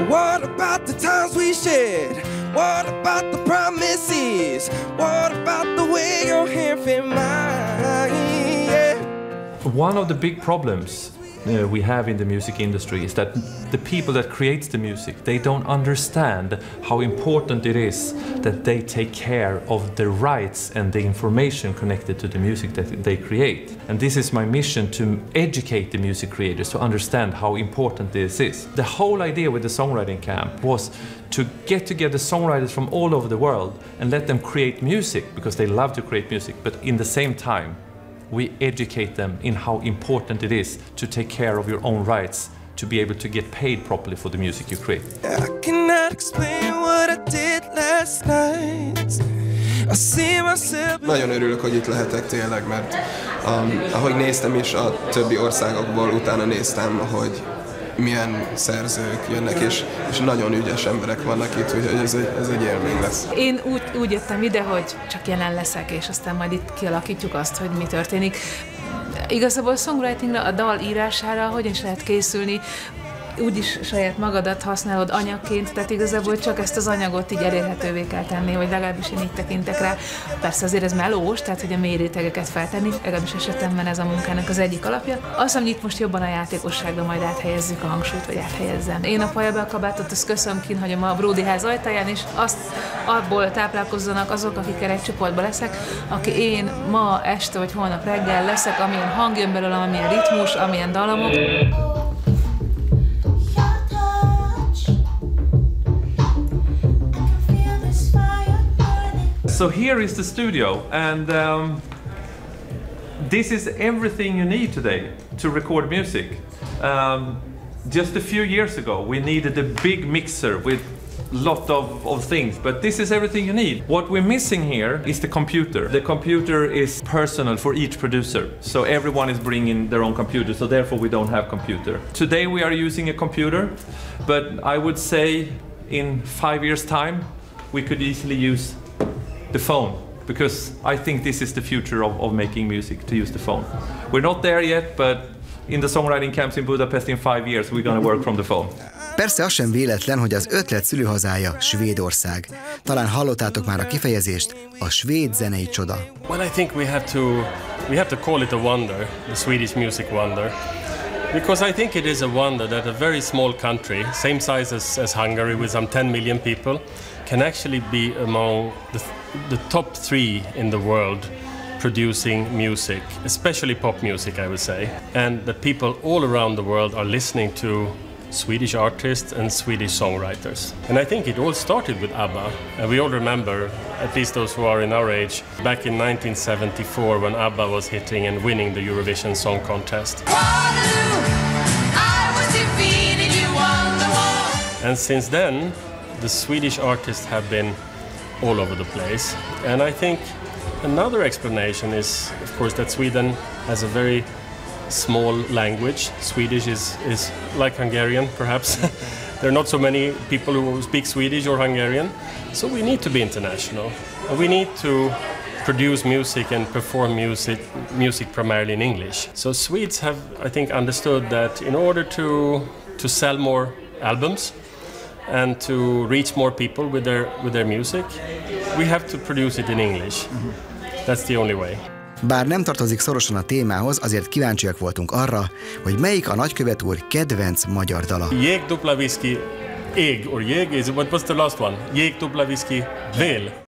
What about the times we shared? What about the promises? What about the way your hand fit mine? Yeah. One of the big problems we have in the music industry is that the people that create the music, they don't understand how important it is that they take care of the rights and the information connected to the music that they create. And this is my mission, to educate the music creators to understand how important this is. The whole idea with the Songwriting Camp was to get together songwriters from all over the world and let them create music, because they love to create music, but in the same time we educate them in how important it is to take care of your own rights, to be able to get paid properly for the music you create. I cannot explain what I did last night. I see myself. Nagyon örülök, hogy itt lehetek tényleg, mert ahogy néztem is a többi országokból, utána néztem, hogy milyen szerzők jönnek, és nagyon ügyes emberek vannak itt, úgyhogy ez egy élmény lesz. Én úgy jöttem ide, hogy csak jelen leszek, és aztán majd itt kialakítjuk azt, hogy mi történik. Igazából a songwritingra, a dal írására hogyan is lehet készülni, úgyis saját magadat használod anyagként, tehát igazából csak ezt az anyagot így elérhetővé kell tenni, vagy legalábbis én így tekintek rá. Persze azért ez melós, tehát hogy a mély rétegeket feltenni, legalábbis esetemben ez a munkának az egyik alapja. Azt, hogy itt most jobban a játékosságra majd áthelyezzük a hangsúlyt, vagy áthelyezzem. Én a pajabelkabátot azt köszönöm, kínhagyom a Brody ház ajtaján, és azt abból táplálkozzanak azok, akikkel egy csoportban leszek, aki én ma este vagy holnap reggel leszek, amilyen hang jön belőlem, amilyen ritmus, amilyen dallamok. So here is the studio, and this is everything you need today to record music. Just a few years ago we needed a big mixer with lot of things, but this is everything you need. What we're missing here is the computer. The computer is personal for each producer, so everyone is bringing their own computer, so therefore we don't have computer. Today we are using a computer, but I would say in 5 years' time we could easily use the phone, because I think this is the future of making music, to use the phone. We're not there yet, but in the songwriting camps in Budapest in 5 years we're going to work from the phone. Persze az sem véletlen, hogy az ötlet szülőhazája Svédország. Talán hallottátok már a kifejezést, a svéd zenei csoda. Well, I think we have to call it a wonder, the Swedish music wonder. Because I think it is a wonder that a very small country, same size as Hungary with some 10 million people, can actually be among the top 3 in the world producing music, especially pop music, I would say. And that people all around the world are listening to Swedish artists and Swedish songwriters. And I think it all started with ABBA. And we all remember, at least those who are in our age, back in 1974 when ABBA was hitting and winning the Eurovision Song Contest. And since then, the Swedish artists have been all over the place. And I think another explanation is, of course, that Sweden has a very small language. Swedish is like Hungarian, perhaps. There are not so many people who speak Swedish or Hungarian. So we need to be international. And we need to produce music and perform music primarily in English. So Swedes have, I think, understood that in order to sell more albums and to reach more people with their music, we have to produce it in English. That's the only way. Bár nem tartozik szorosan a témához, azért kíváncsiak voltunk arra, hogy melyik a nagykövet úr kedvenc magyar dala. Jég dupla whisky, ég or jég is, what was the last one? Jég dupla whisky, vél.